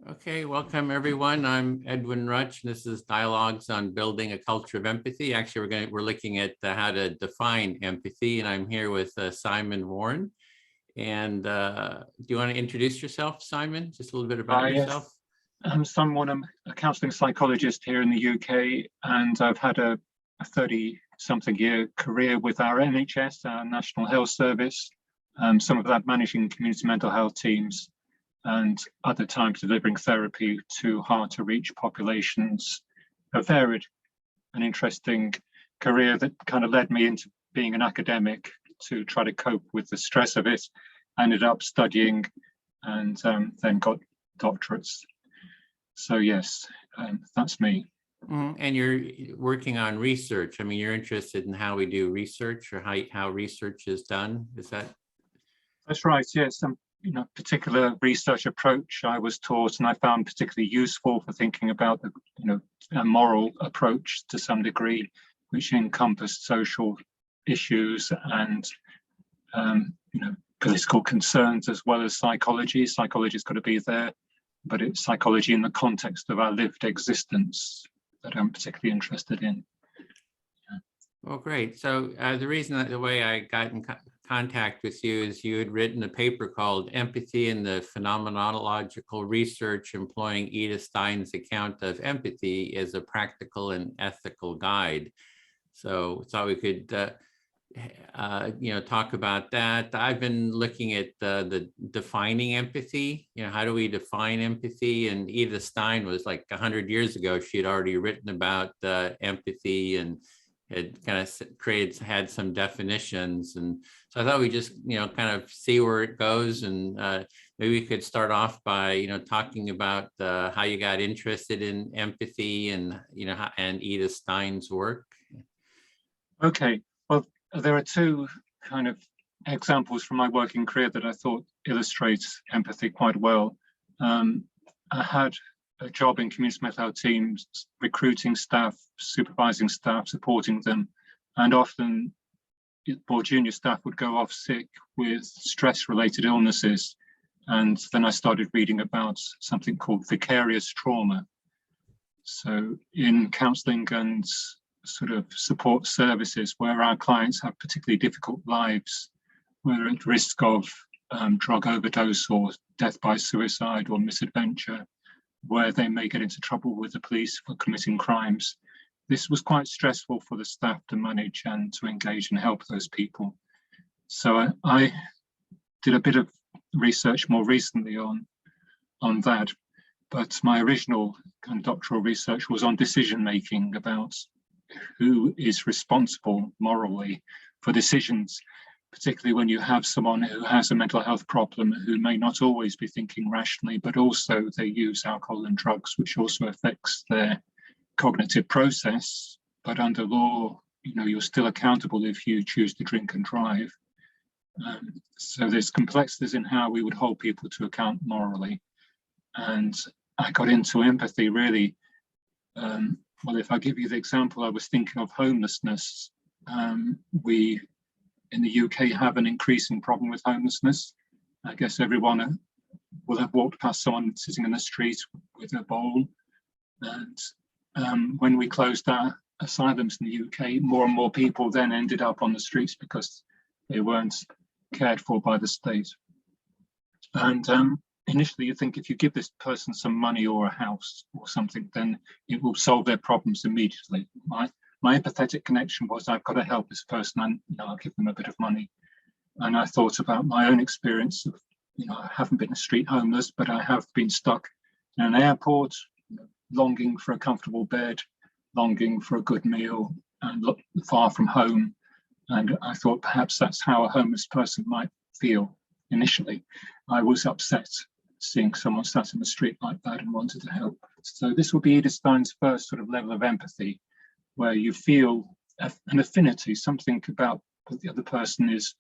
Okay, welcome everyone. I'm Edwin Rutsch. This is Dialogues on Building a Culture of Empathy. Actually, we're looking at how to define empathy, and I'm here with Simon Wharne. And do you want to introduce yourself, Simon? Just a little bit about yourself. Yes. I'm a counseling psychologist here in the UK, and I've had a 30-something year career with our NHS, our National Health Service, some of that managing community mental health teams, and other times delivering therapy to hard-to-reach populations. A varied and interesting career that kind of led me into being an academic to try to cope with the stress of it. I ended up studying and then got doctorates. So yes, that's me. And you're working on research. I mean, you're interested in how we do research or how research is done. Is that? That's right, yes. Particular research approach I was taught and I found particularly useful for thinking about a moral approach to some degree, which encompassed social issues and political concerns as well as psychology. Psychology's got to be there, but it's psychology in the context of our lived existence that I'm particularly interested in. Yeah. Well, great. So the reason that the way I got in contact with you is you had written a paper called Empathy in the Phenomenological Research Employing Edith Stein's Account of Empathy as a Practical and Ethical Guide. So thought we could talk about that. I've been looking at the defining empathy. How do we define empathy? And Edith Stein was like 100 years ago. She had already written about empathy and had kind of had some definitions. And so I thought we just, kind of see where it goes. And maybe we could start off by, talking about how you got interested in empathy and, and Edith Stein's work. Okay, well, there are two kind of examples from my working career that I thought illustrates empathy quite well. I had a job in community mental health teams, recruiting staff, supervising staff, supporting them, and often more junior staff would go off sick with stress-related illnesses. And then I started reading about something called vicarious trauma. So in counseling and sort of support services where our clients have particularly difficult lives, whether at risk of drug overdose or death by suicide or misadventure, where they may get into trouble with the police for committing crimes. This was quite stressful for the staff to manage and to engage and help those people. So I did a bit of research more recently on that, but my original kind of doctoral research was on decision-making, about who is responsible morally for decisions, particularly when you have someone who has a mental health problem who may not always be thinking rationally, but also they use alcohol and drugs, which also affects their cognitive process. But under law, you're still accountable if you choose to drink and drive. So there's complexities in how we would hold people to account morally. And I got into empathy really. Well, if I give you the example, I was thinking of homelessness. We in the UK have an increasing problem with homelessness. I guess everyone will have walked past someone sitting in the street with a bowl. And when we closed our asylums in the UK, more and more people then ended up on the streets because they weren't cared for by the state. And initially you think if you give this person some money or a house or something, then it will solve their problems immediately. My empathetic connection was, I've got to help this person and I'll give them a bit of money. And I thought about my own experience of, I haven't been street homeless, but I have been stuck in an airport, longing for a comfortable bed, longing for a good meal, and far from home. And I thought perhaps that's how a homeless person might feel initially. I was upset seeing someone sat in the street like that and wanted to help. So this would be Edith Stein's first sort of level of empathy, where you feel an affinity, something about what the other person is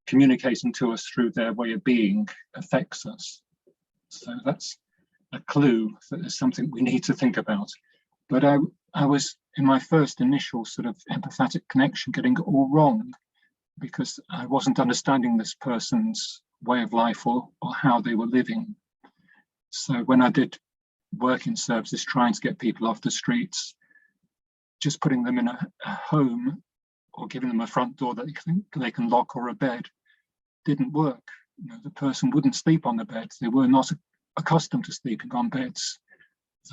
communicating to us through their way of being affects us. So that's a clue that there's something we need to think about. But I was, in my first initial sort of empathetic connection, getting it all wrong, because I wasn't understanding this person's way of life or how they were living. So when I did work in services trying to get people off the streets, just putting them in a home or giving them a front door that they can lock, or a bed, didn't work. You know, the person wouldn't sleep on the bed. They were not accustomed to sleeping on beds.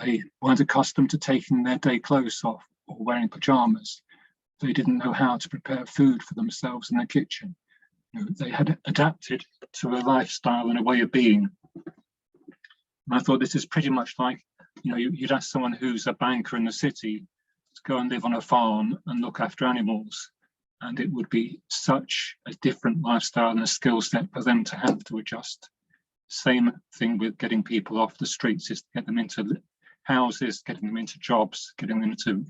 They weren't accustomed to taking their day clothes off or wearing pajamas. They didn't know how to prepare food for themselves in the kitchen. You know, they had adapted to a lifestyle and a way of being. And I thought this is pretty much like, you know, you'd ask someone who's a banker in the city to go and live on a farm and look after animals. And it would be such a different lifestyle and a skill set for them to have to adjust. Same thing with getting people off the streets, is to get them into houses, getting them into jobs, getting them into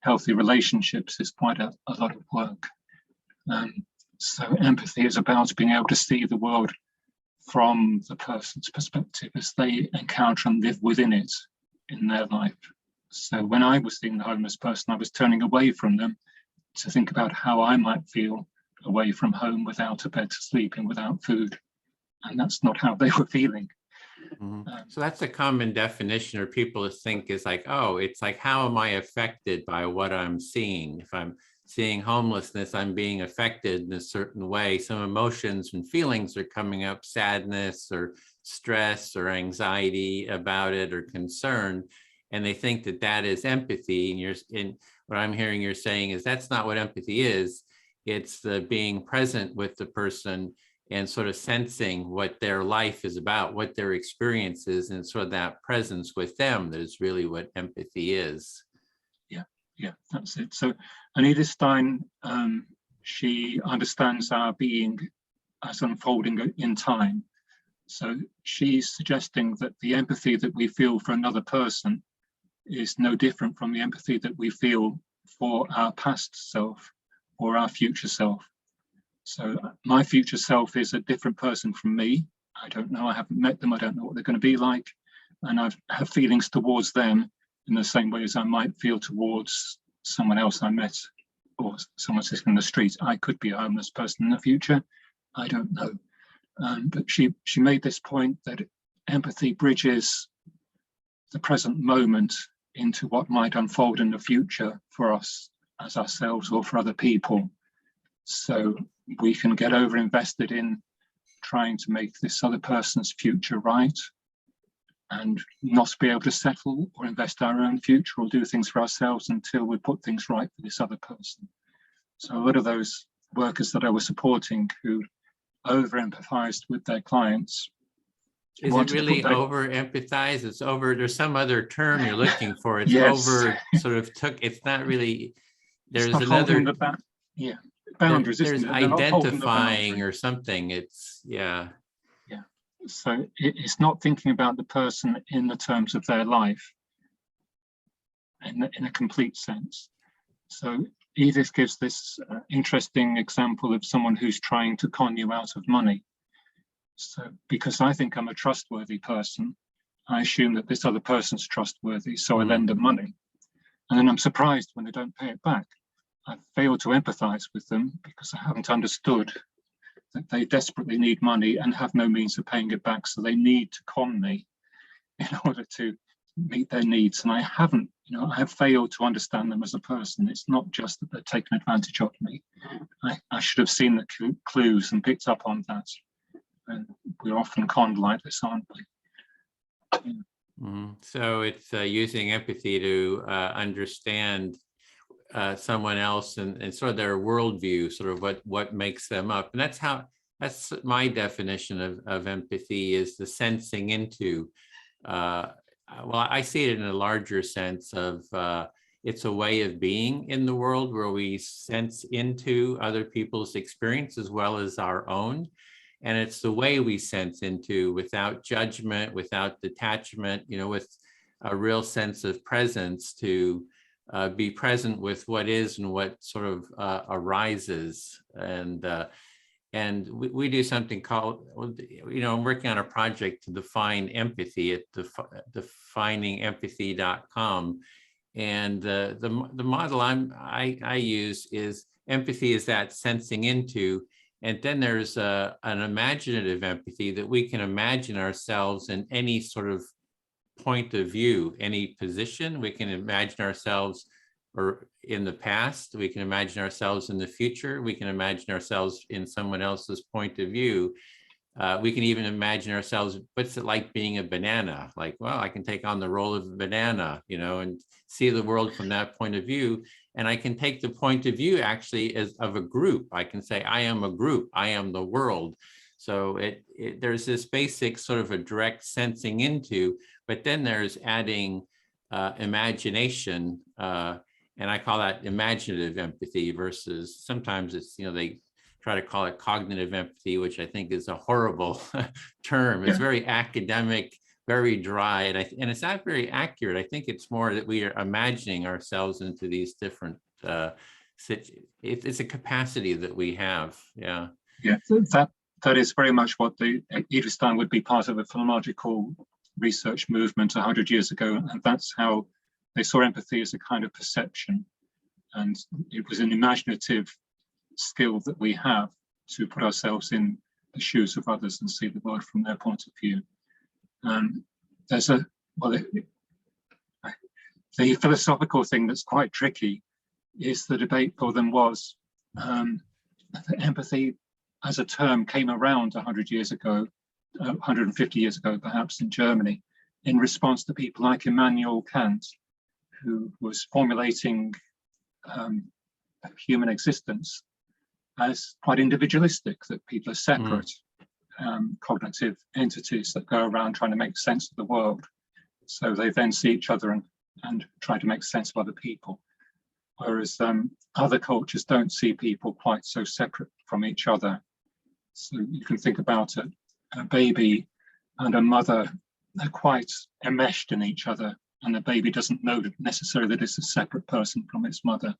healthy relationships is quite a lot of work. So empathy is about being able to see the world from the person's perspective as they encounter and live within it in their life. So when I was seeing the homeless person, I was turning away from them to think about how I might feel away from home, without a bed to sleep in, without food. And that's not how they were feeling. So that's a common definition, or people think is like, oh, it's like, how am I affected by what I'm seeing? If I'm seeing homelessness, I'm being affected in a certain way. Some emotions and feelings are coming up, sadness or stress or anxiety about it, or concern. And they think that that is empathy. And what I'm hearing you're saying is that's not what empathy is. It's the being present with the person and sort of sensing what their life is about, what their experience is, and sort of that presence with them that is really what empathy is. Yeah, that's it. So, and Edith Stein, she understands our being as unfolding in time. So she's suggesting that the empathy that we feel for another person is no different from the empathy that we feel for our past self or our future self. So my future self is a different person from me. I don't know, I haven't met them, I don't know what they're going to be like. And I have feelings towards them in the same way as I might feel towards someone else I met, or someone sitting in the street. I could be a homeless person in the future, I don't know. But she made this point that empathy bridges the present moment into what might unfold in the future for us as ourselves or for other people. So we can get over invested in trying to make this other person's future right, and not be able to settle or invest our own future or do things for ourselves until we put things right for this other person. So a lot of those workers that I was supporting who over-empathized with their clients. Is it really over-empathize? It's over, there's some other term you're looking for. It's yes. Over sort of it's not really, there's not another, boundaries, there's identifying or something. It's, yeah. So it's not thinking about the person in the terms of their life in a complete sense. So Edith gives this interesting example of someone who's trying to con you out of money. So because I think I'm a trustworthy person, I assume that this other person's trustworthy, so I lend them money. And then I'm surprised when they don't pay it back. I fail to empathize with them because I haven't understood that they desperately need money and have no means of paying it back. So they need to con me in order to meet their needs. And I haven't, I have failed to understand them as a person. It's not just that they're taking advantage of me. I should have seen the clues and picked up on that. And we're often conned like this, aren't we? So it's using empathy to understand someone else and sort of their worldview, sort of what makes them up. And that's my definition of empathy, is the sensing into. Well, I see it in a larger sense of it's a way of being in the world where we sense into other people's experience as well as our own. And it's the way we sense into, without judgment, without detachment, with a real sense of presence, to be present with what is and what sort of arises. And we do something called, I'm working on a project to define empathy at definingempathy.com. And the model I use is empathy is that sensing into, And then there's an imaginative empathy, that we can imagine ourselves in any sort of point of view, any position. We can imagine ourselves or in the past, we can imagine ourselves in the future, we can imagine ourselves in someone else's point of view. We can even imagine ourselves, what's it like being a banana? Like, well, I can take on the role of a banana, and see the world from that point of view. And I can take the point of view actually as of a group. I can say, I am a group, I am the world. So there's this basic sort of a direct sensing into, but then there's adding imagination, and I call that imaginative empathy versus, sometimes it's, they try to call it cognitive empathy, which I think is a horrible term. It's very academic, very dry, and it's not very accurate. I think it's more that we are imagining ourselves into these different, it's a capacity that we have. Yeah. Yeah, that is very much what the Edith Stein would be part of a phenomenological research movement 100 years ago, and that's how they saw empathy as a kind of perception, and it was an imaginative skill that we have to put ourselves in the shoes of others and see the world from their point of view. There's the philosophical thing that's quite tricky is the debate for them was that empathy as a term came around 100 years ago, 150 years ago, perhaps, in Germany, in response to people like Immanuel Kant, who was formulating human existence as quite individualistic, that people are separate cognitive entities that go around trying to make sense of the world. So they then see each other and try to make sense of other people. Whereas other cultures don't see people quite so separate from each other. So you can think about it, a baby and a mother are quite enmeshed in each other, and the baby doesn't know necessarily that it's a separate person from its mother.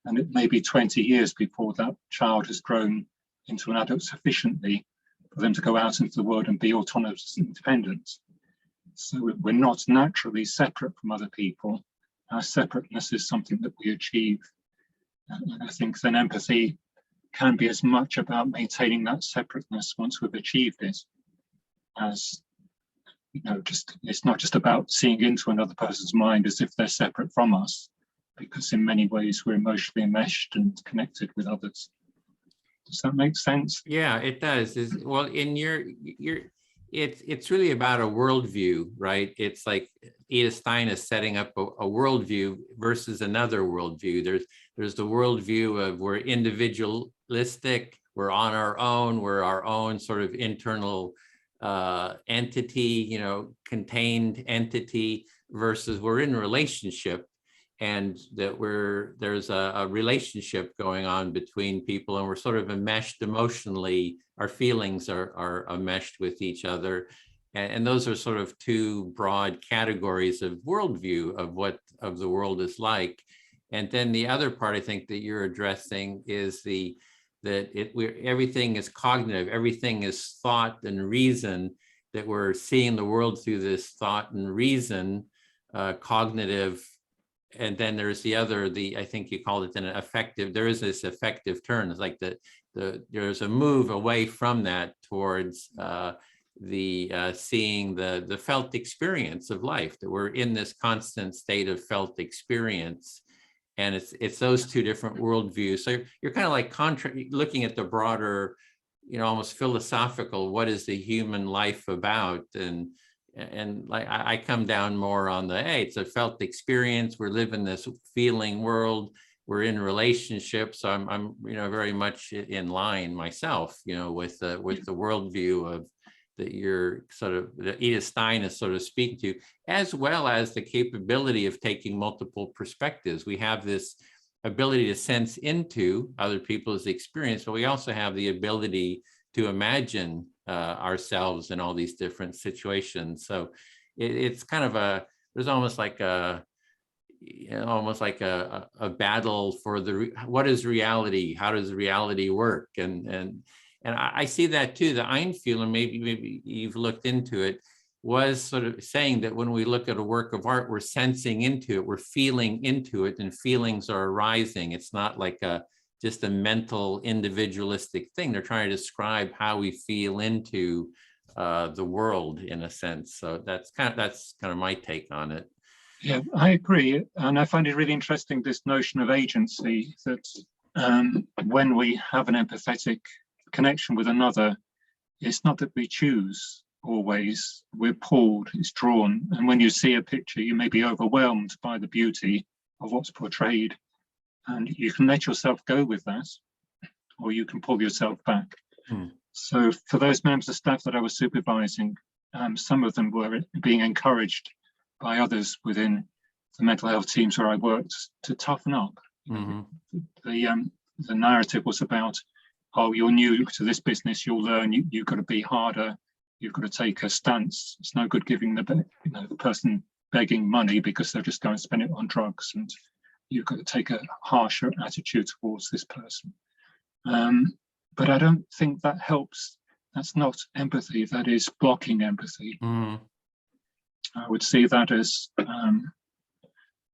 And it may be 20 years before that child has grown into an adult sufficiently for them to go out into the world and be autonomous and independent. So we're not naturally separate from other people. Our separateness is something that we achieve. And I think then empathy can be as much about maintaining that separateness once we've achieved it, as it's not just about seeing into another person's mind as if they're separate from us, because in many ways we're emotionally enmeshed and connected with others. Does that make sense? Yeah, it does. Well, in it's really about a worldview, right? It's like Edith Stein is setting up a worldview versus another worldview. There's the worldview of we're individualistic, we're on our own, we're our own sort of internal entity, contained entity, versus we're in relationship, and that there's a relationship going on between people, and we're sort of enmeshed emotionally. Our feelings are enmeshed with each other. And those are sort of two broad categories of worldview of what the world is like. And then the other part I think that you're addressing is everything is cognitive, everything is thought and reason, that we're seeing the world through this thought and reason, cognitive. And then there's I think you called it an affective. There is this affective turn. It's like there's a move away from that towards seeing the felt experience of life, that we're in this constant state of felt experience. And it's those two different worldviews. So you're kind of like looking at the broader, almost philosophical, what is the human life about? And like I come down more on hey, it's a felt experience. We're living this feeling world. We're in relationships. So I'm very much in line myself, with the worldview of that that Edith Stein is sort of speaking to, as well as the capability of taking multiple perspectives. We have this ability to sense into other people's experience, but we also have the ability to imagine ourselves in all these different situations. So it's kind of there's almost like a battle for what is reality? How does reality work? And I see that too. The Einfühlung, maybe you've looked into it, was sort of saying that when we look at a work of art, we're sensing into it, we're feeling into it, and feelings are arising. It's not like a just a mental individualistic thing. They're trying to describe how we feel into the world in a sense. So that's kind of my take on it. Yeah, I agree. And I find it really interesting, this notion of agency, that when we have an empathetic connection with another, it's not that we choose always, we're pulled, it's drawn. And when you see a picture, you may be overwhelmed by the beauty of what's portrayed. And you can let yourself go with that, or you can pull yourself back. So for those members of staff that I was supervising, some of them were being encouraged by others within the mental health teams where I worked to toughen up. The narrative was about, oh, you're new to this business, you'll learn, you've got to be harder, you've got to take a stance. It's no good giving the person begging money because they'll just go and spend it on drugs, and you've got to take a harsher attitude towards this person. But I don't think that helps. That's not empathy, that is blocking empathy. I would see that as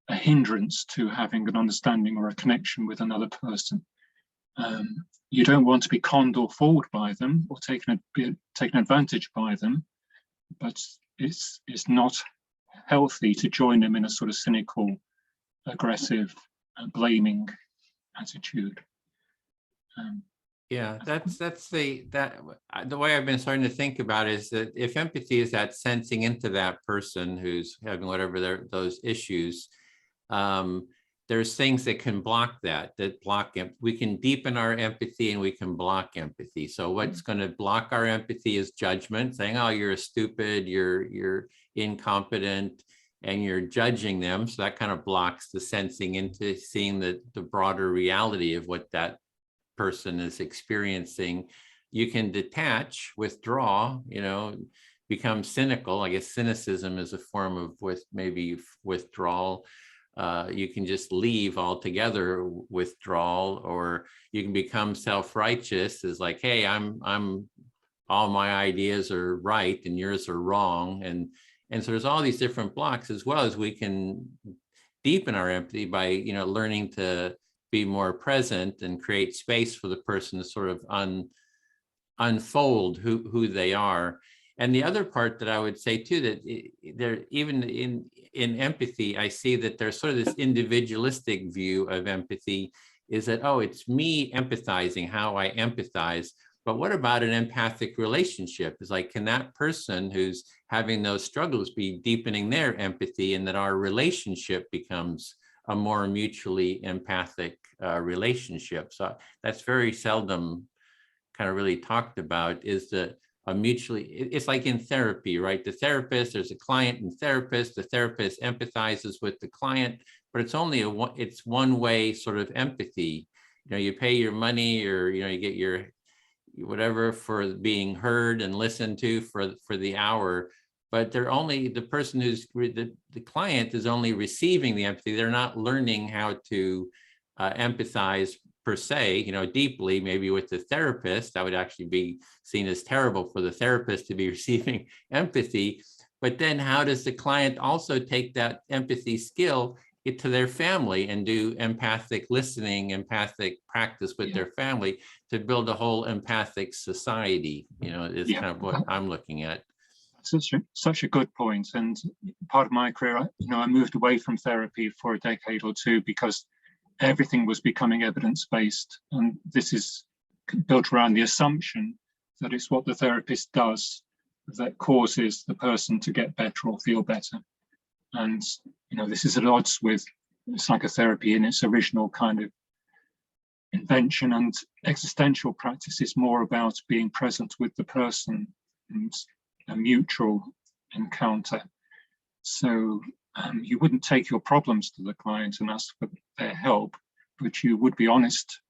a hindrance to having an understanding or a connection with another person. You don't want to be conned or fooled by them or taken advantage by them, but it's not healthy to join them in a sort of cynical, aggressive, blaming attitude. Yeah, that's the way I've been starting to think about it is that if empathy is that sensing into that person who's having whatever those issues, there's things that can block that block. We can deepen our empathy and we can block empathy. So what's going to block our empathy is judgment, saying, "Oh, you're stupid, you're incompetent," and you're judging them. So that kind of blocks the sensing into seeing the broader reality of what that person is experiencing. You can detach, withdraw, become cynical. I guess cynicism is a form of maybe withdrawal. You can just leave altogether, withdrawal, or you can become self-righteous, is like, hey, I'm all my ideas are right and yours are wrong. And so there's all these different blocks, as well as we can deepen our empathy by, learning to be more present and create space for the person to sort of unfold who they are. And the other part that I would say too, that there, even in empathy, I see that there's sort of this individualistic view of empathy, is that, oh, it's me empathizing, how I empathize. But what about an empathic relationship? It's like, can that person who's having those struggles be deepening their empathy, and that our relationship becomes a more mutually empathic relationship? So that's very seldom kind of really talked about, is that it's like in therapy, right? The therapist, there's a client and therapist, the therapist empathizes with the client, but it's only it's one way sort of empathy. You pay your money, or, you get your whatever for being heard and listened to for the hour, but the person who's the client is only receiving the empathy. They're not learning how to empathize per se, deeply. Maybe with the therapist, that would actually be seen as terrible for the therapist to be receiving empathy. But then how does the client also take that empathy skill to their family and do empathic listening, empathic practice with their family to build a whole empathic society, is kind of what I'm looking at. Such a good point. And part of my career, I moved away from therapy for a decade or two because everything was becoming evidence-based. And this is built around the assumption that it's what the therapist does that causes the person to get better or feel better. And, this is at odds with psychotherapy in its original kind of invention. And existential practice is more about being present with the person and a mutual encounter. So you wouldn't take your problems to the client and ask for their help, but you would be honest.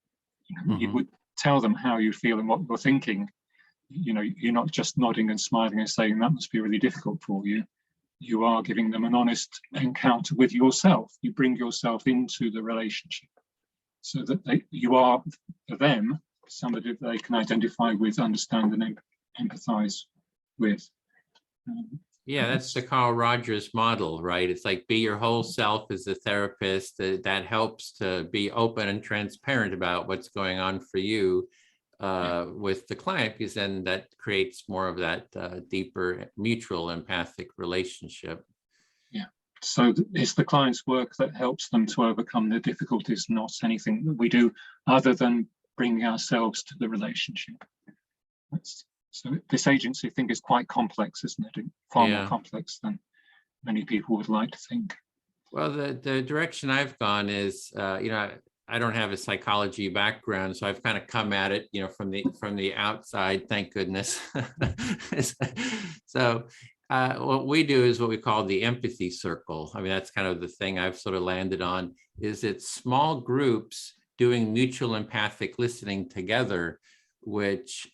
You would tell them how you feel and what you're thinking. You're not just nodding and smiling and saying that must be really difficult for you. You are giving them an honest encounter with yourself. You bring yourself into the relationship so that you are, for them, somebody they can identify with, understand, and empathize with. Yeah, that's the Carl Rogers model, right? It's like be your whole self as a therapist. That helps to be open and transparent about what's going on for you with the client, because then that creates more of that deeper mutual empathic relationship. Yeah. So it's the client's work that helps them to overcome their difficulties, not anything that we do other than bringing ourselves to the relationship. So this agency thing is quite complex, isn't it? Far more complex than many people would like to think. Well, the direction I've gone is, I don't have a psychology background, so I've kind of come at it, from the outside, thank goodness. So what we do is what we call the empathy circle. I mean, that's kind of the thing I've sort of landed on, is it's small groups doing mutual empathic listening together, which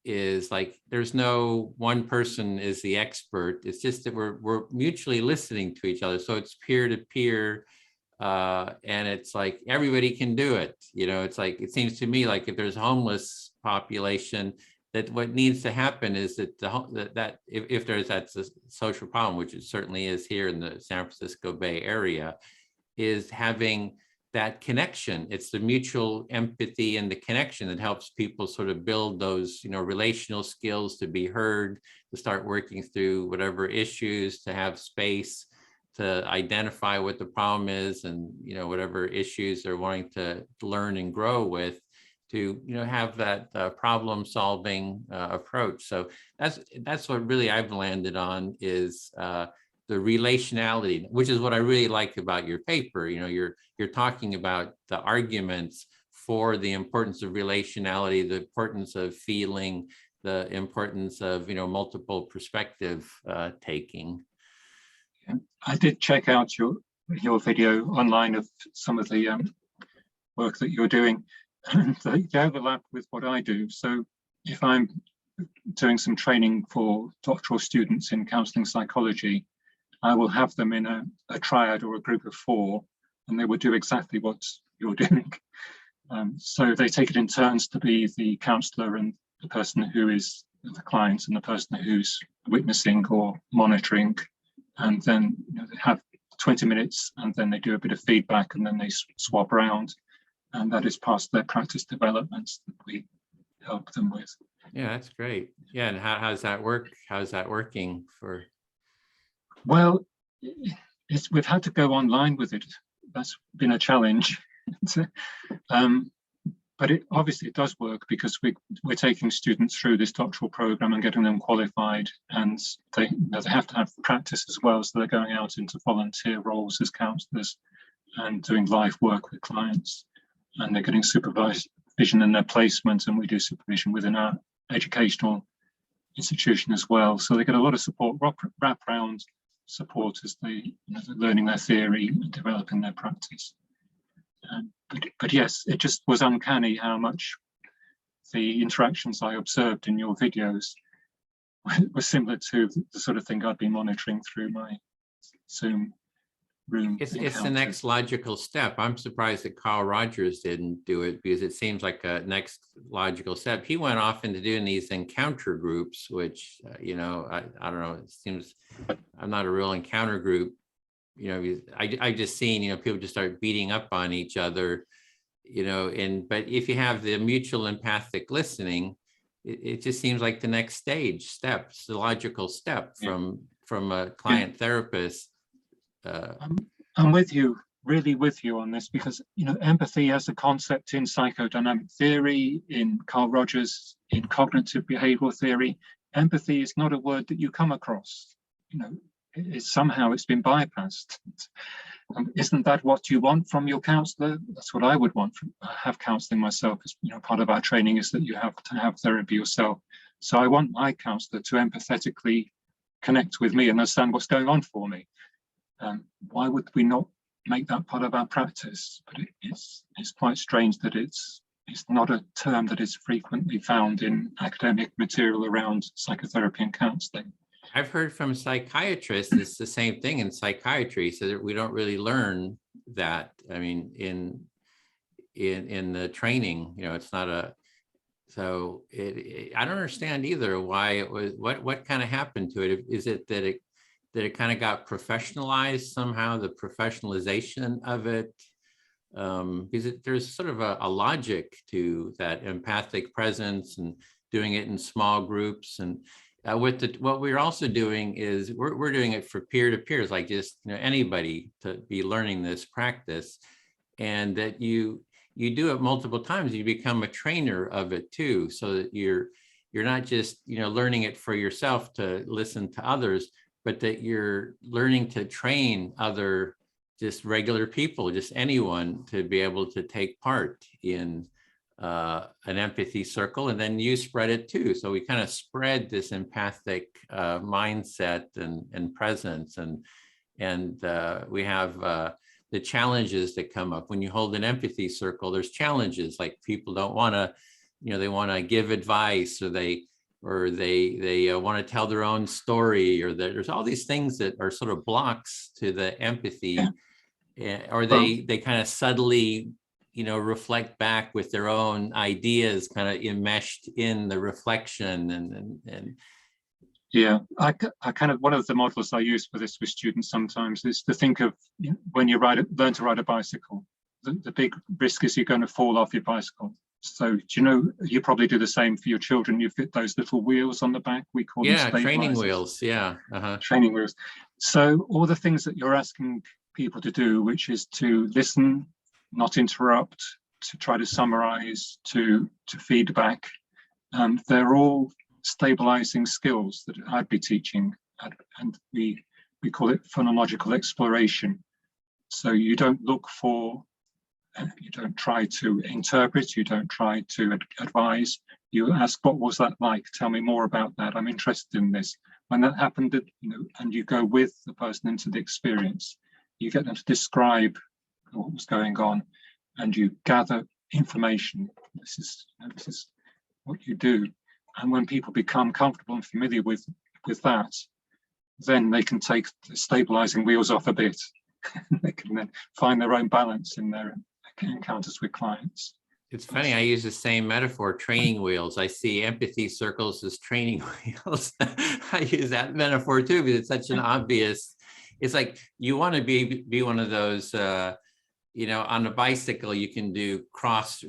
is like, there's no one person is the expert. It's just that we're mutually listening to each other. So it's peer to peer. And it's like everybody can do it. It's like, it seems to me like if there's a homeless population, that what needs to happen is that that if that's a social problem, which it certainly is here in the San Francisco Bay Area, is having that connection. It's the mutual empathy and the connection that helps people sort of build those, relational skills to be heard, to start working through whatever issues, to have space to identify what the problem is, and whatever issues they're wanting to learn and grow with, to have that problem solving approach. So that's what really I've landed on, is the relationality, which is what I really like about your paper. You're talking about the arguments for the importance of relationality, the importance of feeling, the importance of multiple perspective taking. I did check out your video online of some of the work that you're doing, and they overlap with what I do. So if I'm doing some training for doctoral students in counseling psychology, I will have them in a triad or a group of 4, and they will do exactly what you're doing. So they take it in turns to be the counselor and the person who is the client and the person who's witnessing or monitoring. And then they have 20 minutes, and then they do a bit of feedback, and then they swap around. And that is part of their practice developments that we help them with. Yeah, that's great. Yeah, and how's that work? How's that working for? Well, we've had to go online with it. That's been a challenge. But obviously it does work, because we're taking students through this doctoral program and getting them qualified, and they have to have practice as well. So they're going out into volunteer roles as counselors and doing live work with clients, and they're getting supervision in their placement, and we do supervision within our educational institution as well. So they get a lot of support, wraparound support, as they're learning their theory and developing their practice. But yes, it just was uncanny how much the interactions I observed in your videos were similar to the sort of thing I'd be monitoring through my Zoom room. It's the next logical step. I'm surprised that Carl Rogers didn't do it, because it seems like a next logical step. He went off into doing these encounter groups, which, I don't know, it seems I'm not a real encounter group. I just seen, people just start beating up on each other, but if you have the mutual empathic listening, it just seems like the next steps, the logical step from a client therapist. I'm with you, really with you on this, because, empathy as a concept in psychodynamic theory, in Carl Rogers, in cognitive behavioral theory, empathy is not a word that you come across. Somehow it's been bypassed. Isn't that what you want from your counselor? That's what I would want. I have counseling myself. As part of our training is that you have to have therapy yourself. So I want my counselor to empathetically connect with me and understand what's going on for me. Why would we not make that part of our practice? But it's quite strange that it's not a term that is frequently found in academic material around psychotherapy and counseling. I've heard from psychiatrists, it's the same thing in psychiatry, so that we don't really learn that. I mean, in the training, it's not So I don't understand either why it was, what kind of happened to it. Is it that it kind of got professionalized somehow, the professionalization of it? Because there's sort of a logic to that empathic presence and doing it in small groups. And what we're also doing is we're doing it for peer-to-peers, like just anybody to be learning this practice, and that you do it multiple times, you become a trainer of it too, so that you're not just learning it for yourself to listen to others, but that you're learning to train other just regular people, just anyone, to be able to take part in an empathy circle, and then you spread it too. So we kind of spread this empathic mindset and presence, and we have the challenges that come up when you hold an empathy circle. There's challenges, like people don't want to, they want to give advice, or they want to tell their own story, or there's all these things that are sort of blocks to the empathy, or they kind of subtly reflect back with their own ideas kind of enmeshed in the reflection. And yeah, I kind of, one of the models I use for this with students sometimes is to think of when you learn to ride a bicycle, the big risk is you're going to fall off your bicycle. So you probably do the same for your children. You fit those little wheels on the back. We call them training wheels. Training wheels. So all the things that you're asking people to do, which is to listen, not interrupt, to try to summarize, to feedback, they're all stabilizing skills that I'd be teaching, and we call it phonological exploration. So you don't look for, you don't try to interpret, you don't try to advise, you ask, what was that like? Tell me more about that. I'm interested in this. When that happened, and you go with the person into the experience, you get them to describe what was going on, and you gather information. This is what you do. And when people become comfortable and familiar with that, then they can take the stabilizing wheels off a bit. They can then find their own balance in their encounters with clients. It's funny, I use the same metaphor, training wheels. I see empathy circles as training wheels. I use that metaphor too, because it's such an obvious, it's like you want to be one of those, on a bicycle, you can do cross,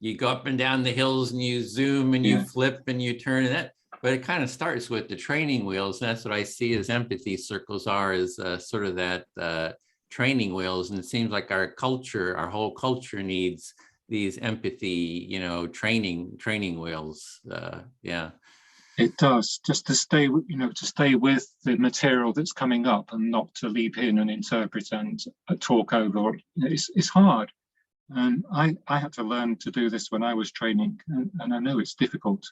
you go up and down the hills and you zoom and you flip and you turn, and that, but it kind of starts with the training wheels. And that's what I see as empathy circles are, is sort of that training wheels. And it seems like our whole culture needs these empathy, training wheels. It does, just to stay with the material that's coming up, and not to leap in and interpret and talk over. It's hard. And I had to learn to do this when I was training, and I know it's difficult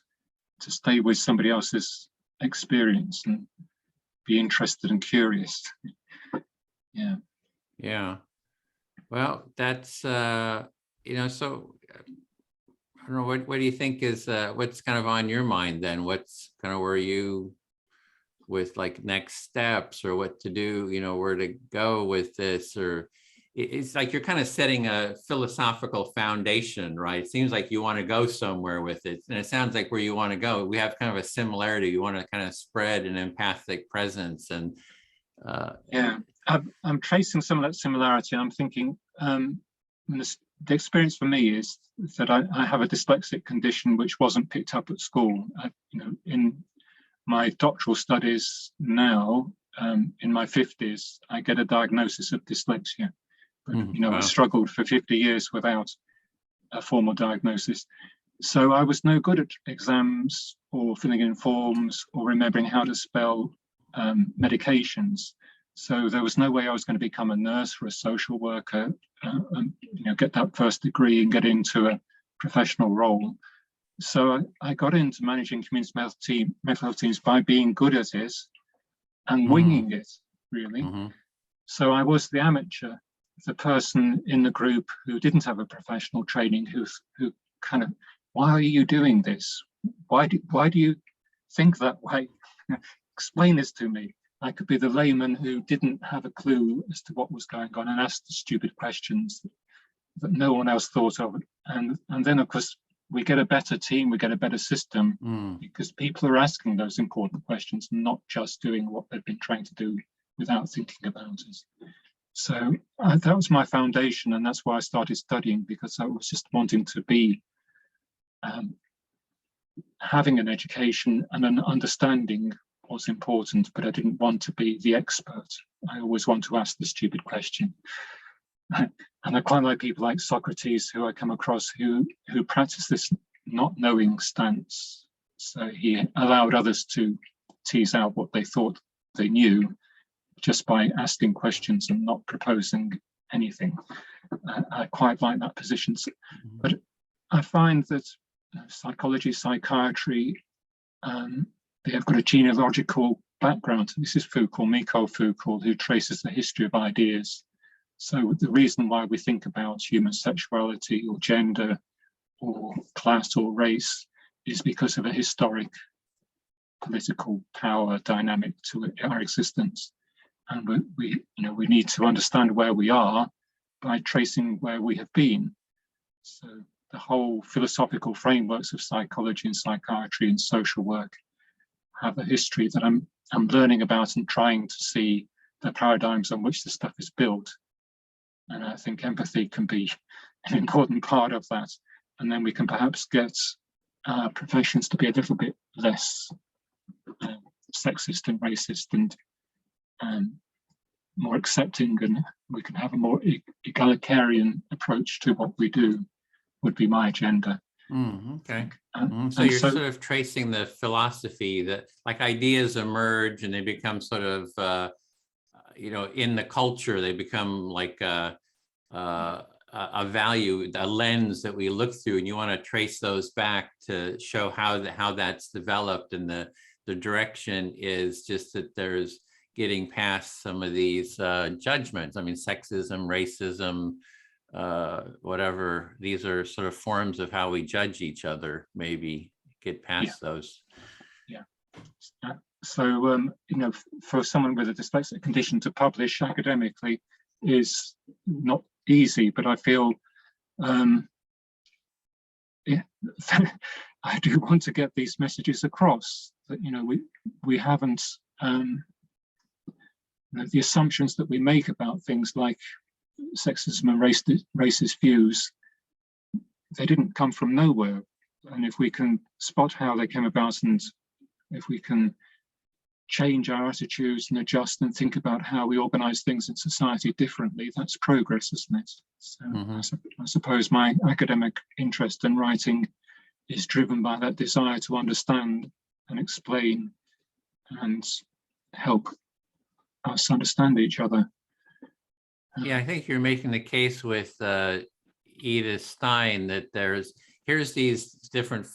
to stay with somebody else's experience and be interested and curious. Yeah. Well, that's, so I don't know, what do you think is, what's kind of on your mind then? What's kind of where you with like next steps, or what to do, where to go with this? Or it's like you're kind of setting a philosophical foundation, right? It seems like you want to go somewhere with it, and it sounds like where you want to go, we have kind of a similarity. You want to kind of spread an empathic presence, and I'm tracing some of that similarity. I'm thinking the experience for me is that I have a dyslexic condition which wasn't picked up at school. In my doctoral studies now, in my 50s, I get a diagnosis of dyslexia. But, wow. I struggled for 50 years without a formal diagnosis. So I was no good at exams or filling in forms or remembering how to spell medications. So there was no way I was going to become a nurse or a social worker, and get that first degree and get into a professional role. So I got into managing community mental health teams by being good at it and winging it, really. So I was the amateur, the person in the group who didn't have a professional training, who kind of, why are you doing this? Why do you think that way? Explain this to me. I could be the layman who didn't have a clue as to what was going on and asked the stupid questions that no one else thought of. And then, of course, we get a better team, we get a better system, because people are asking those important questions, not just doing what they've been trying to do without thinking about it. So that was my foundation, and that's why I started studying, because I was just wanting to be having an education and an understanding was important, but I didn't want to be the expert. I always want to ask the stupid question. And I quite like people like Socrates, who I come across, who practice this not knowing stance. So he allowed others to tease out what they thought they knew just by asking questions and not proposing anything. I quite like that position. But I find that psychology, psychiatry, they have got a genealogical background. This is Foucault, Michel Foucault, who traces the history of ideas. So the reason why we think about human sexuality or gender or class or race is because of a historic political power dynamic to our existence. And we need to understand where we are by tracing where we have been. So the whole philosophical frameworks of psychology and psychiatry and social work have a history that I'm learning about and trying to see the paradigms on which the stuff is built. And I think empathy can be an important part of that. And then we can perhaps get professions to be a little bit less sexist and racist and more accepting, and we can have a more egalitarian approach to what we do, would be my agenda. Okay. So you're sort of tracing the philosophy that, like, ideas emerge and they become sort of, in the culture, they become like a value, a lens that we look through, and you want to trace those back to show how that's developed, and the direction is just that there's getting past some of these judgments. I mean, sexism, racism, whatever, these are sort of forms of how we judge each other, maybe get past those. Yeah. So, for someone with a dyslexic condition to publish academically is not easy, but I feel I do want to get these messages across that, we haven't, the assumptions that we make about things like sexism and racist views, they didn't come from nowhere. And if we can spot how they came about, and if we can change our attitudes and adjust and think about how we organize things in society differently, that's progress, isn't it? So I suppose my academic interest in writing is driven by that desire to understand and explain and help us understand each other. Yeah, I think you're making the case with Edith Stein that here's these different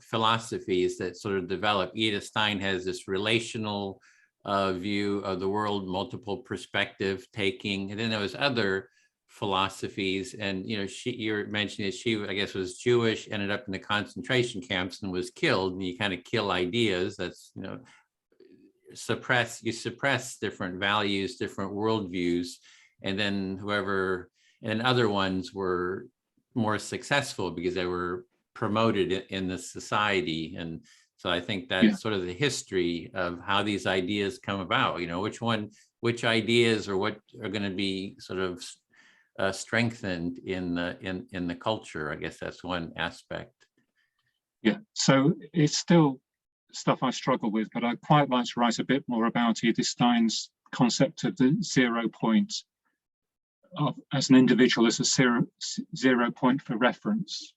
philosophies that sort of develop. Edith Stein has this relational view of the world, multiple perspective taking, and then there was other philosophies. And you're mentioning that she, I guess, was Jewish, ended up in the concentration camps and was killed. And you kind of kill ideas. That's suppress different values, different worldviews, and then other ones were more successful because they were promoted in the society. And so I think that's sort of the history of how these ideas come about, which ideas or what are going to be sort of strengthened in the culture. I guess that's one aspect. Yeah, so it's still stuff I struggle with, but I'd quite like to write a bit more about Edith Stein's concept of the 0 point as an individual, as a zero point for reference.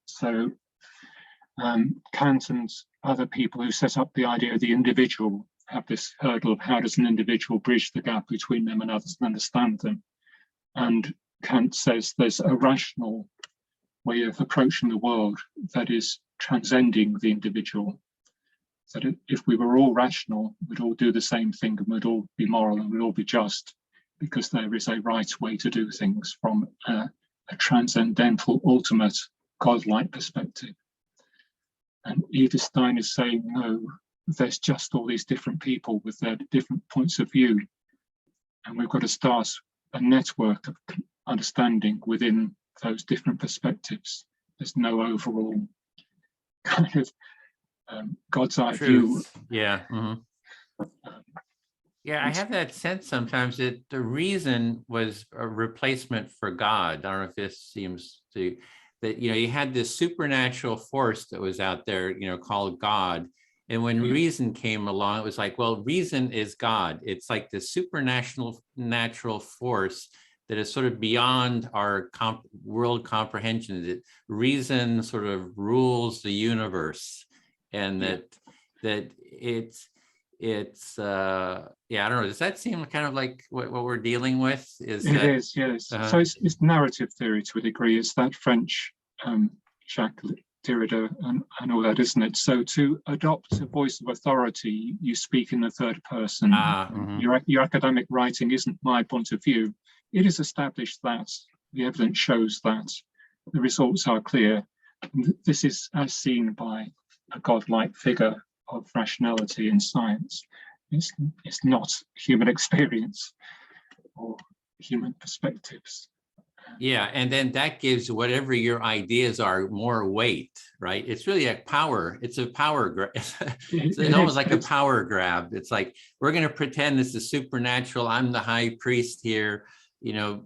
So Kant and other people who set up the idea of the individual have this hurdle of how does an individual bridge the gap between them and others and understand them. And Kant says there's a rational way of approaching the world that is transcending the individual. That if we were all rational, we'd all do the same thing and we'd all be moral and we'd all be just, because there is a right way to do things from a transcendental, ultimate, godlike perspective. And Edith Stein is saying, no, there's just all these different people with their different points of view. And we've got to start a network of understanding within those different perspectives. there's no overall kind of God's eye view. Truth. Yeah. Mhm. Yeah, I have that sense sometimes that the reason was a replacement for God. I don't know if this seems to, that, you had this supernatural force that was out there, called God. And when reason came along, it was like, well, reason is God. It's like the natural force that is sort of beyond our world comprehension. That reason sort of rules the universe, and that it's I don't know, does that seem kind of like what we're dealing with? It is, yes. So it's narrative theory to a degree. It's that French Jacques Derrida and all that, isn't it? So to adopt a voice of authority, you speak in the third person. Your academic writing isn't my point of view. It is established that the evidence shows that the results are clear. And this is as seen by a godlike figure of rationality in science. It's not human experience or human perspectives. Yeah, and then that gives whatever your ideas are more weight, right? It's really a power. It's a power grab. It's almost like a power grab. It's like, we're going to pretend this is supernatural. I'm the high priest here, but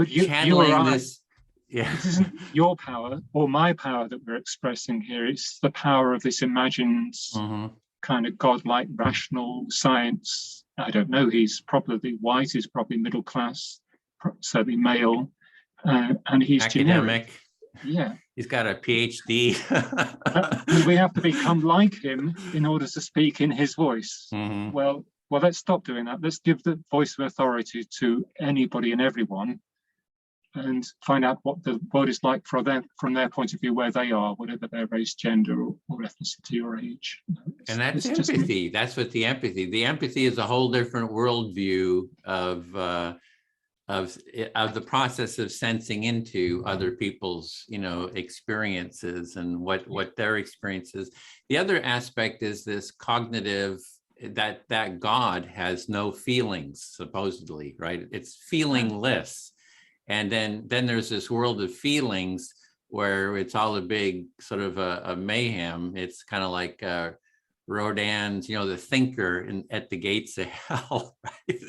channeling this. Yeah. It isn't your power or my power that we're expressing here. It's the power of this imagined kind of godlike rational science. I don't know. He's probably white. He's probably middle class, certainly male, and he's academic. Generic. Yeah, he's got a PhD. We have to become like him in order to speak in his voice. Well, let's stop doing that. Let's give the voice of authority to anybody and everyone, and find out what the world is like from their point of view, where they are, whatever their race, gender, or ethnicity or age. And that's empathy. That's what the empathy is, a whole different worldview of the process of sensing into other people's, experiences and what their experience is. The other aspect is this cognitive, that God has no feelings, supposedly, right? It's feelingless. And then there's this world of feelings where it's all a big sort of a mayhem. It's kind of like Rodin's, the thinker at the gates of hell. Right?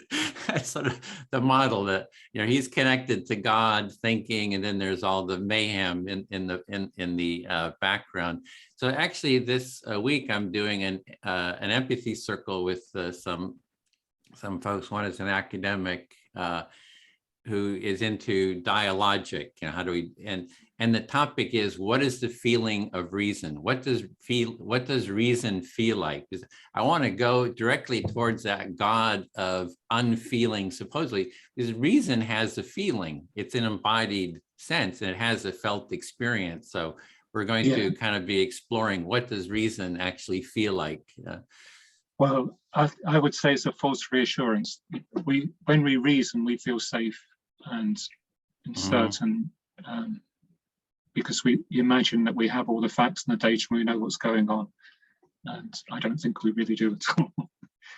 That's sort of the model that, he's connected to God thinking, and then there's all the mayhem in the background. So actually, this week I'm doing an empathy circle with some folks. One is an academic who is into dialogic, how do we, and the topic is, what is the feeling of reason? What does reason feel like? Because I want to go directly towards that God of unfeeling, supposedly, because reason has a feeling. It's an embodied sense, and it has a felt experience. So we're going to kind of be exploring, what does reason actually feel like? Well, I would say it's a false reassurance. When we reason, we feel safe and certain, because we imagine that we have all the facts and the data and we know what's going on. And I don't think we really do at all.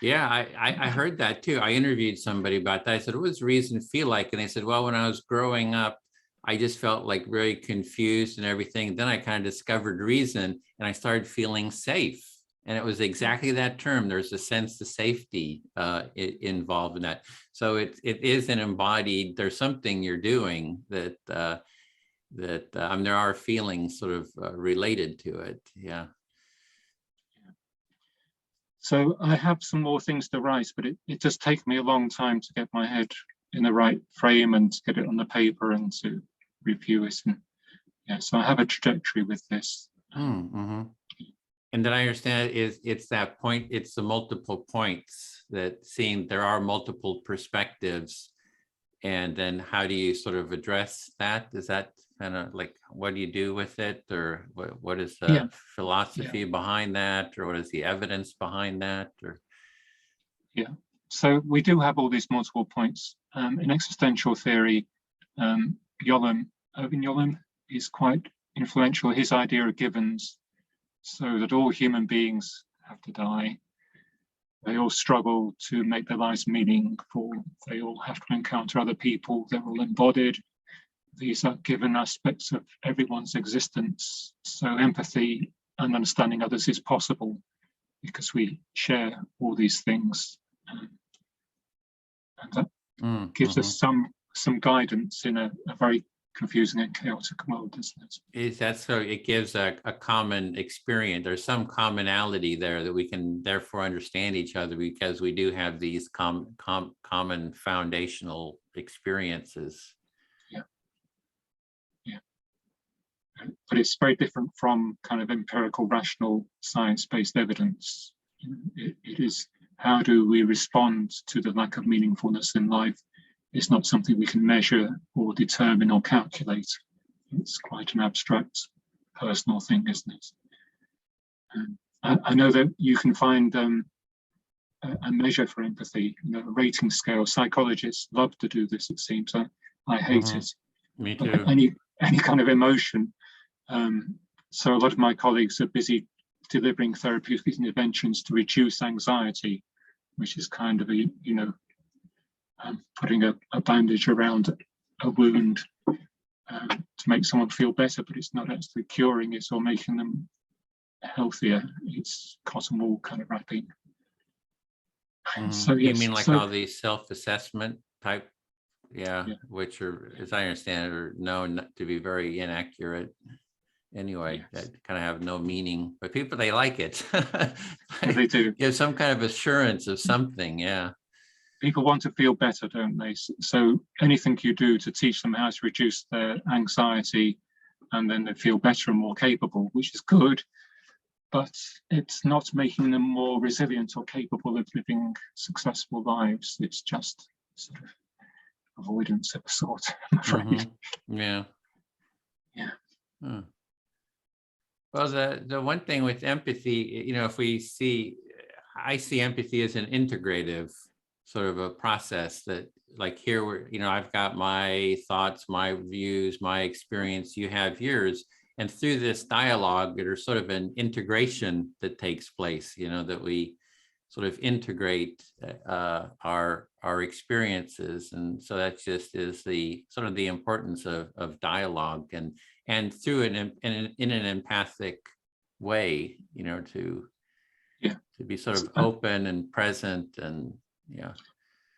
Yeah, I heard that too. I interviewed somebody about that. I said, what does reason feel like? And they said, well, when I was growing up, I just felt like very confused and everything. Then I kind of discovered reason, and I started feeling safe. And it was exactly that term. There's a sense of safety involved in that. So it is an embodied, there's something you're doing that there are feelings sort of related to it. Yeah. So I have some more things to write, but it does take me a long time to get my head in the right frame and to get it on the paper and to review it. And so I have a trajectory with this. And then I understand it's that point, it's the multiple points, that seeing there are multiple perspectives, and then how do you sort of address that? Is that kind of like, what do you do with it, or what is the philosophy behind that, or what is the evidence behind that? Or so we do have all these multiple points. In existential theory, Irving Yalom is quite influential. His idea of givens, so that all human beings have to die. They all struggle to make their lives meaningful. They all have to encounter other people. They're all embodied. these are given aspects of everyone's existence. So empathy and understanding others is possible because we share all these things. And that gives us some guidance in a very confusing and chaotic world, doesn't it? Is that so? It gives a common experience. There's some commonality there that we can therefore understand each other because we do have these common foundational experiences. Yeah. But it's very different from kind of empirical, rational, science-based evidence. It is, how do we respond to the lack of meaningfulness in life? It's not something we can measure or determine or calculate. It's quite an abstract, personal thing, isn't it? I know that you can find a measure for empathy, a rating scale. Psychologists love to do this, it seems. I hate it. Me too. Any kind of emotion. So a lot of my colleagues are busy delivering therapeutic interventions to reduce anxiety, which is kind of putting a bandage around a wound to make someone feel better, but it's not actually curing it or making them healthier. It's cotton wool kind of wrapping. So yes, you mean like all these self-assessment type, which are, as I understand it, are known to be very inaccurate anyway, that kind of have no meaning, but people, they like it. They do. Give some kind of assurance of something, People want to feel better, don't they? So anything you do to teach them how to reduce their anxiety, and then they feel better and more capable, which is good, but it's not making them more resilient or capable of living successful lives. It's just sort of avoidance of a sort, I'm afraid. Yeah. Yeah. Well, the one thing with empathy, if we see, I see empathy as an integrative sort of a process that, like, here we're, I've got my thoughts, my views, my experience, you have yours. And through this dialogue, there's sort of an integration that takes place, that we sort of integrate our experiences. And so that just is the sort of the importance of dialogue and through in an empathic way, to be sort of open and present and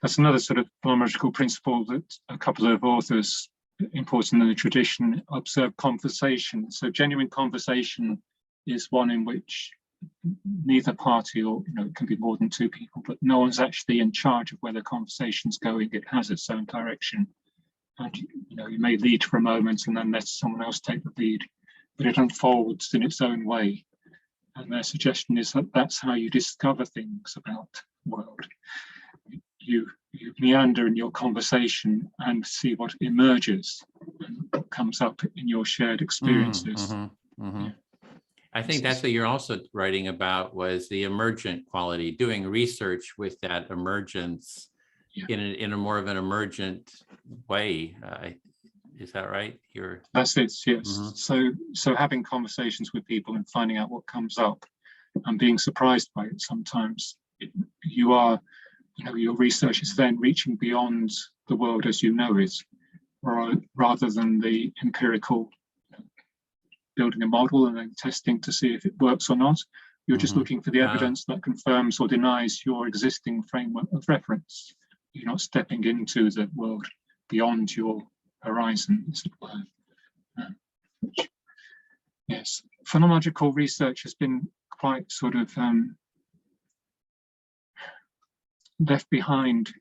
That's another sort of phenomenological principle that a couple of authors important in the tradition observe conversation. So genuine conversation is one in which neither party, or it can be more than two people, but no one's actually in charge of where the conversation's going. It has its own direction, and you may lead for a moment and then let someone else take the lead, but it unfolds in its own way. And their suggestion is that that's how you discover things about the world. You meander in your conversation and see what emerges and what comes up in your shared experiences. I think that's what you're also writing about, was the emergent quality, doing research with that emergence in a more of an emergent way. Is that right? That's it, yes. So having conversations with people and finding out what comes up and being surprised by it sometimes. Your research is then reaching beyond the world as you know it, rather than the empirical building a model and then testing to see if it works or not. You're just looking for the evidence that confirms or denies your existing framework of reference. You're not stepping into the world beyond your horizon, as it were. Yes, phenomenological research has been quite sort of left behind.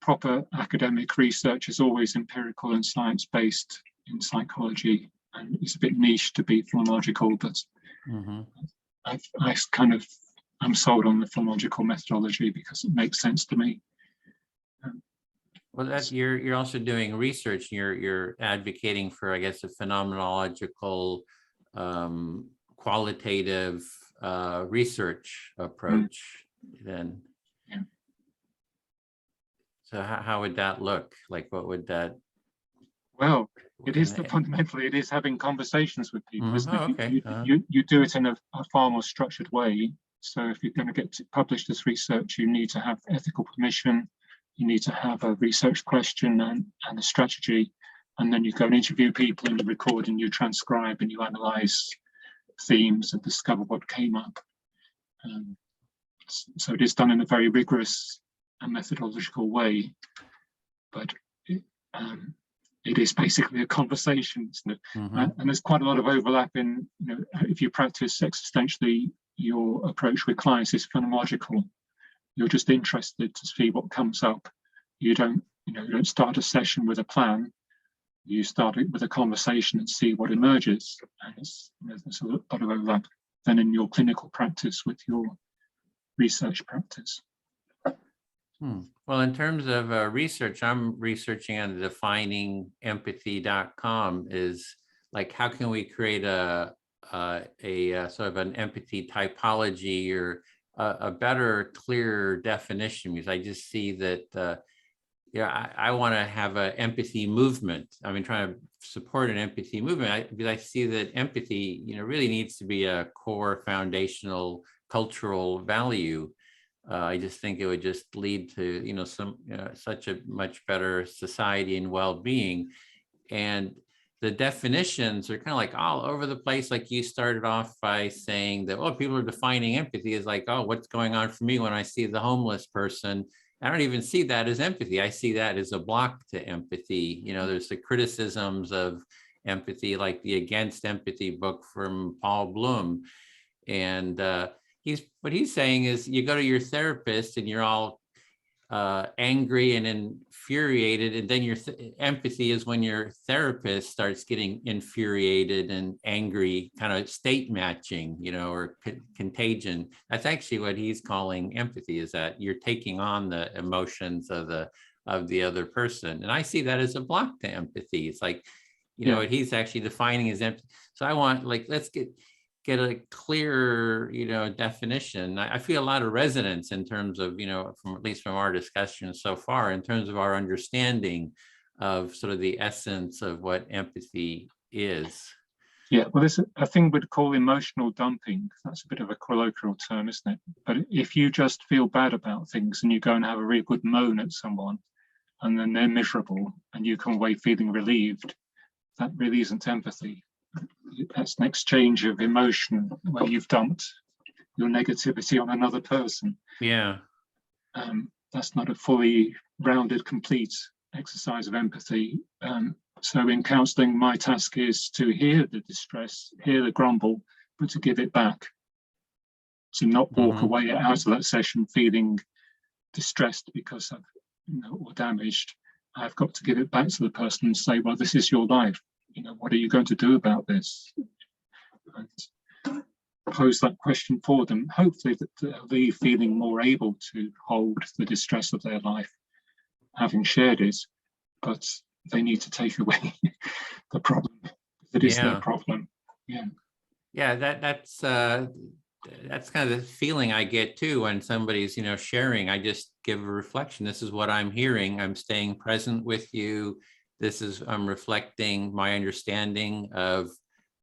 Proper academic research is always empirical and science-based in psychology, and it's a bit niche to be phenomenological, but I'm sold on the phenomenological methodology because it makes sense to me. Well, you're also doing research. You're advocating for, I guess, a phenomenological, qualitative research approach. Then, so how would that look? Like, what would that? Well, fundamentally it is having conversations with people, isn't it? Okay. You do it in a far more structured way. So if you're going to get published as research, you need to have ethical permission. You need to have a research question and a strategy, And then you go and interview people, and you record and you transcribe and you analyze themes and discover what came up. So it is done in a very rigorous and methodological way, but it is basically a conversation, isn't it? And there's quite a lot of overlap in, if you practice existentially, your approach with clients is phenomenological. You're just interested to see what comes up. You don't start a session with a plan. You start it with a conversation and see what emerges. And there's a lot of overlap then in your clinical practice with your research practice. Well, in terms of research, I'm researching on the definingempathy.com is like, how can we create a sort of an empathy typology or a better, clearer definition? Because I just see that, I want to have an empathy movement. I mean, trying to support an empathy movement because I see that empathy, really needs to be a core foundational cultural value. I just think it would just lead to, such a much better society and well-being. And the definitions are kind of like all over the place. Like you started off by saying that, well, people are defining empathy as like, oh, what's going on for me when I see the homeless person? I don't even see that as empathy. I see that as a block to empathy. There's the criticisms of empathy, like the Against Empathy book from Paul Bloom. And what he's saying is you go to your therapist and you're all angry and infuriated, and then your empathy is when your therapist starts getting infuriated and angry, kind of state matching, or contagion. That's actually what he's calling empathy, is that you're taking on the emotions of the other person. And I see that as a block to empathy. It's like, what he's actually defining as empathy. So I want, like, let's get a clearer, definition. I feel a lot of resonance in terms of, from at least from our discussion so far, in terms of our understanding of sort of the essence of what empathy is. Yeah, well, there's a thing we'd call emotional dumping. That's a bit of a colloquial term, isn't it? But if you just feel bad about things and you go and have a really good moan at someone, and then they're miserable and you come away feeling relieved, that really isn't empathy. That's an exchange of emotion where you've dumped your negativity on another person. Yeah. That's not a fully rounded, complete exercise of empathy. So in counseling, my task is to hear the distress, hear the grumble, but to give it back. To not walk away out of that session feeling distressed because I've, or damaged. I've got to give it back to the person and say, well, this is your life. What are you going to do about this? And pose that question for them. Hopefully that they'll be feeling more able to hold the distress of their life, having shared it, but they need to take away the problem. It is their problem. Yeah, that's kind of the feeling I get too when somebody's, sharing. I just give a reflection. This is what I'm hearing. I'm staying present with you. I'm reflecting my understanding of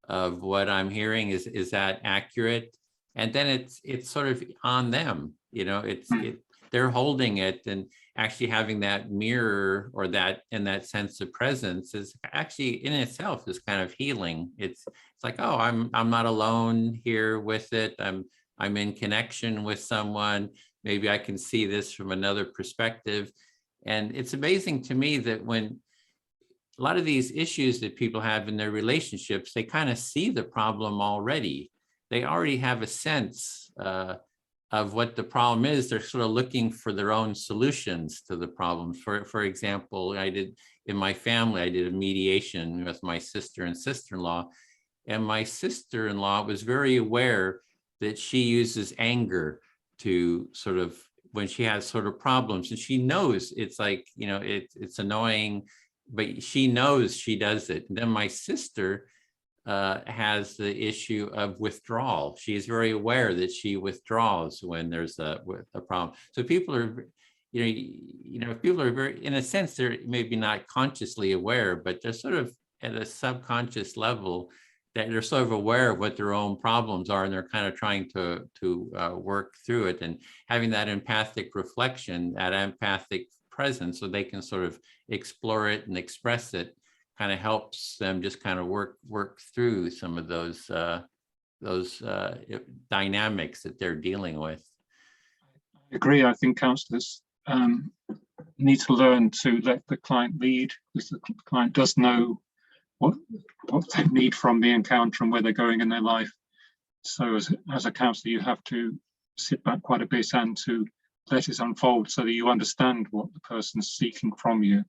what I'm hearing. Is that accurate? And then it's sort of on them, they're holding it, and actually having that mirror or that sense of presence is actually in itself is kind of healing. It's like, oh, I'm not alone here with it. I'm in connection with someone. Maybe I can see this from another perspective. And it's amazing to me that when a lot of these issues that people have in their relationships, they kind of see the problem already. They already have a sense of what the problem is. They're sort of looking for their own solutions to the problems. For example, in my family, I did a mediation with my sister and sister-in-law, and my sister-in-law was very aware that she uses anger to sort of, when she has sort of problems, and she knows it's like, it's annoying, but she knows she does it. And then my sister has the issue of withdrawal. She is very aware that she withdraws when there's a problem. So people are, people are very, in a sense, they're maybe not consciously aware, but they're sort of at a subconscious level that they're sort of aware of what their own problems are, and they're kind of trying to work through it, and having that empathic reflection, that empathic presence, so they can sort of explore it and express it kind of helps them just kind of work through some of those dynamics that they're dealing with. I agree. I think counselors need to learn to let the client lead, because the client does know what they need from the encounter and where they're going in their life. So as a counsellor, you have to sit back quite a bit and to let it unfold so that you understand what the person's seeking from you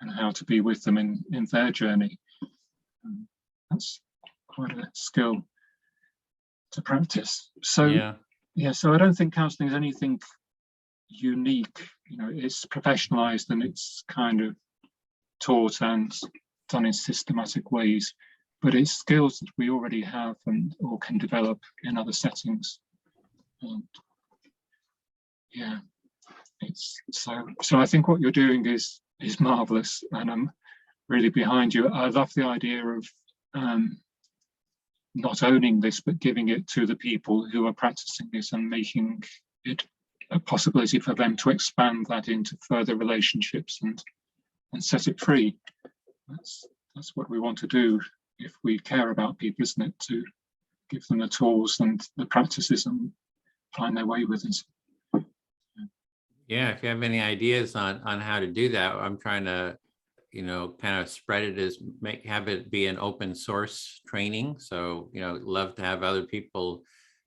and how to be with them in their journey. That's quite a skill to practice. So so I don't think counselling is anything unique. You know, it's professionalized and it's kind of taught and done in systematic ways, but it's skills that we already have or can develop in other settings. And yeah, it's so I think what you're doing is marvelous, and I'm really behind you. I love the idea of not owning this, but giving it to the people who are practicing this and making it a possibility for them to expand that into further relationships and set it free. That's what we want to do if we care about people, isn't it? To give them the tools and the practices and find their way with it. Yeah, if you have any ideas on how to do that, I'm trying to, you know, kind of spread it as have it be an open source training. So, you know, love to have other people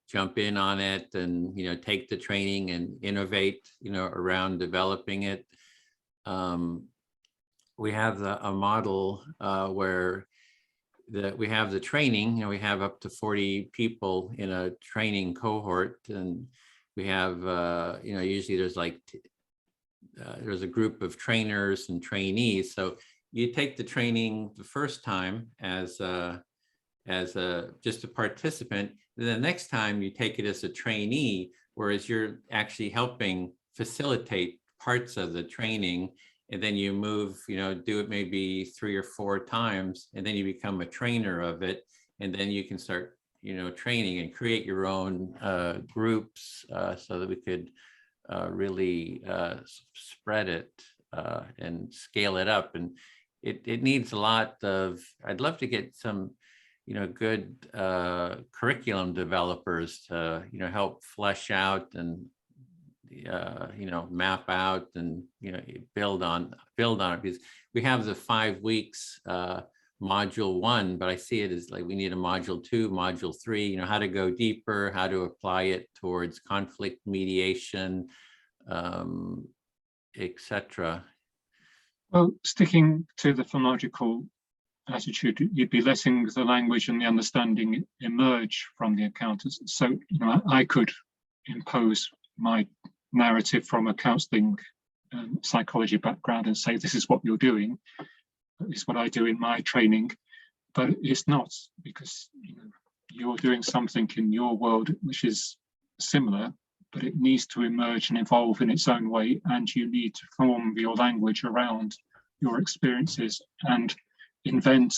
jump in on it and, you know, take the training and innovate, you know, around developing it. We have a model where we have the training, you know, we have up to 40 people in a training cohort, and we have, you know, usually there's like, there's a group of trainers and trainees. So you take the training the first time as just a participant, then the next time you take it as a trainee, whereas you're actually helping facilitate parts of the training, and then you move, you know, do it maybe 3 or 4 times, and then you become a trainer of it, and then you can start, you know, training and create your own groups so that we could really spread it and scale it up. And it needs a lot of, I'd love to get some, you know, good curriculum developers to, you know, help flesh out and you know, map out and, you know, build on it, because we have the 5 weeks module 1, but I see it as like we need a module 2, module 3, you know, how to go deeper, how to apply it towards conflict mediation, etc. Well, sticking to the phonological attitude, you'd be letting the language and the understanding emerge from the encounters. So, you know, I could impose my narrative from a counseling psychology background and say, this is what you're doing, this is what I do in my training, but it's not, because, you know, you're doing something in your world which is similar, but it needs to emerge and evolve in its own way, and you need to form your language around your experiences and invent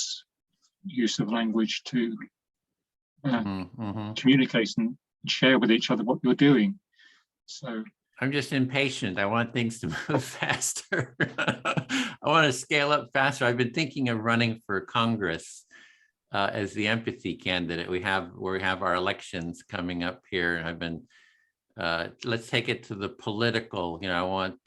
use of language to communicate and share with each other what you're doing. So I'm just impatient. I want things to move faster. I want to scale up faster. I've been thinking of running for Congress as the empathy candidate. We have our elections coming up here. I've been, let's take it to the political, you know, I want,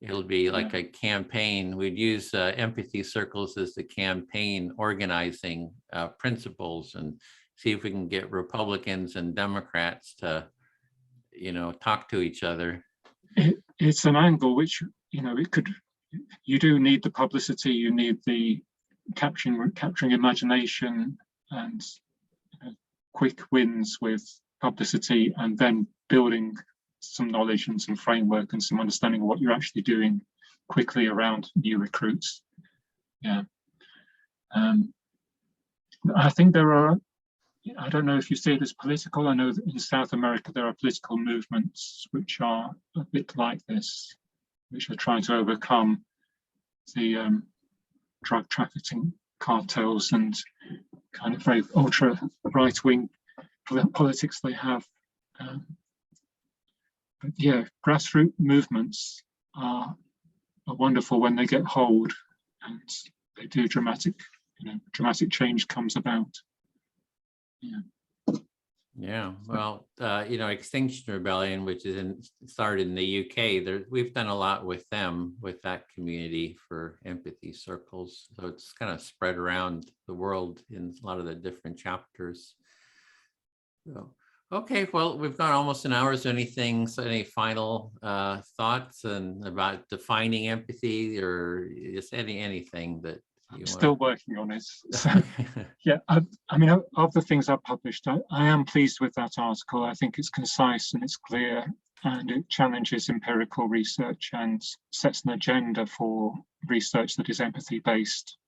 it'll be like a campaign. We'd use empathy circles as the campaign organizing principles, and see if we can get Republicans and Democrats to, you know, talk to each other. It's an angle which, you know, you do need the publicity, you need the capturing imagination and quick wins with publicity, and then building some knowledge and some framework and some understanding of what you're actually doing quickly around new recruits. Yeah. I think there are, I don't know if you see it as political. I know that in South America there are political movements which are a bit like this, which are trying to overcome the drug trafficking cartels and kind of very ultra right-wing politics they have. But yeah, grassroots movements are wonderful when they get hold, and they do, dramatic change comes about. Yeah, well, Extinction Rebellion, which started in the UK, we've done a lot with them, with that community for empathy circles. So it's kind of spread around the world in a lot of the different chapters. So, okay, well, we've gone almost an hour. Is there any final thoughts and about defining empathy, or just anything that I'm still working on it. So, yeah, I mean, of the things I've published, I am pleased with that article. I think it's concise and it's clear, and it challenges empirical research and sets an agenda for research that is empathy-based.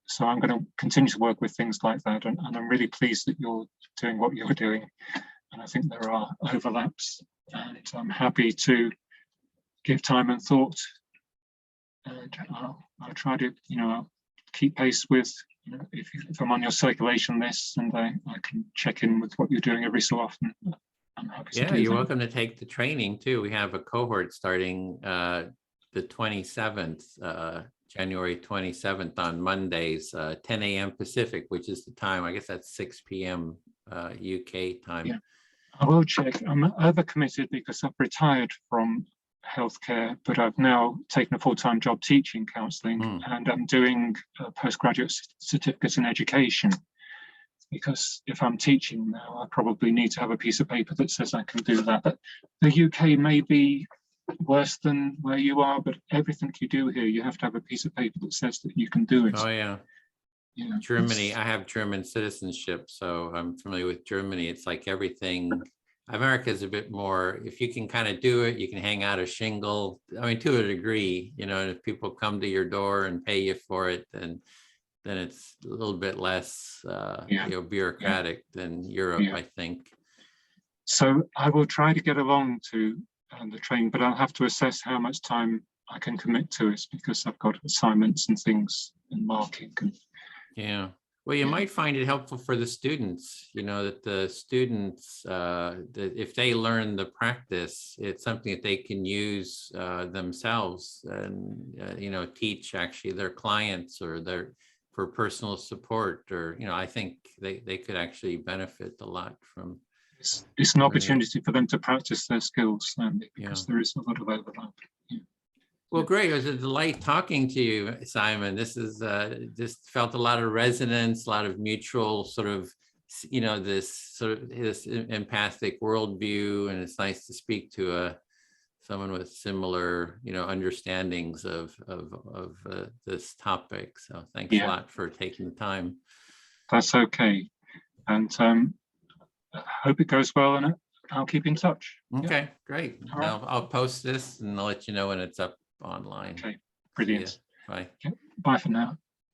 So I'm going to continue to work with things like that, and I'm really pleased that you're doing what you're doing. And I think there are overlaps, and I'm happy to give time and thought. And I'll try to, I'll keep pace with, if I'm on your circulation list, and I can check in with what you're doing every so often. I'm happy to do that. You're welcome to take the training too. We have a cohort starting the 27th, January 27th on Mondays, 10 a.m. Pacific, which is the time, I guess that's 6 p.m. UK time. Yeah. I will check. I'm overcommitted because I've retired from healthcare, but I've now taken a full-time job teaching counselling, and I'm doing a postgraduate certificate in education, because if I'm teaching now, I probably need to have a piece of paper that says I can do that. But the UK may be worse than where you are, but everything you do here, you have to have a piece of paper that says that you can do it. Oh yeah. Germany, I have German citizenship, so I'm familiar with Germany. It's like everything. America is a bit more, if you can kind of do it, you can hang out a shingle. I mean, to a degree, and if people come to your door and pay you for it, then it's a little bit less bureaucratic than Europe, I think. So I will try to get along to the training, but I'll have to assess how much time I can commit to it, because I've got assignments and things and marking. Yeah. Well, you might find it helpful for the students, that the students, that if they learn the practice, it's something that they can use themselves and, teach actually their clients or for personal support, or, I think they could actually benefit a lot from. It's an opportunity for them to practice their skills, because there is a lot of overlap. Well, great. It was a delight talking to you, Simon. This is just felt a lot of resonance, a lot of mutual sort of, this empathic worldview, and it's nice to speak to someone with similar, understandings of this topic. So thanks a lot for taking the time. That's okay, and I hope it goes well, and I'll keep in touch. Okay, great. I'll post this and I'll let you know when it's up online. Okay, brilliant. Bye. Okay, bye for now.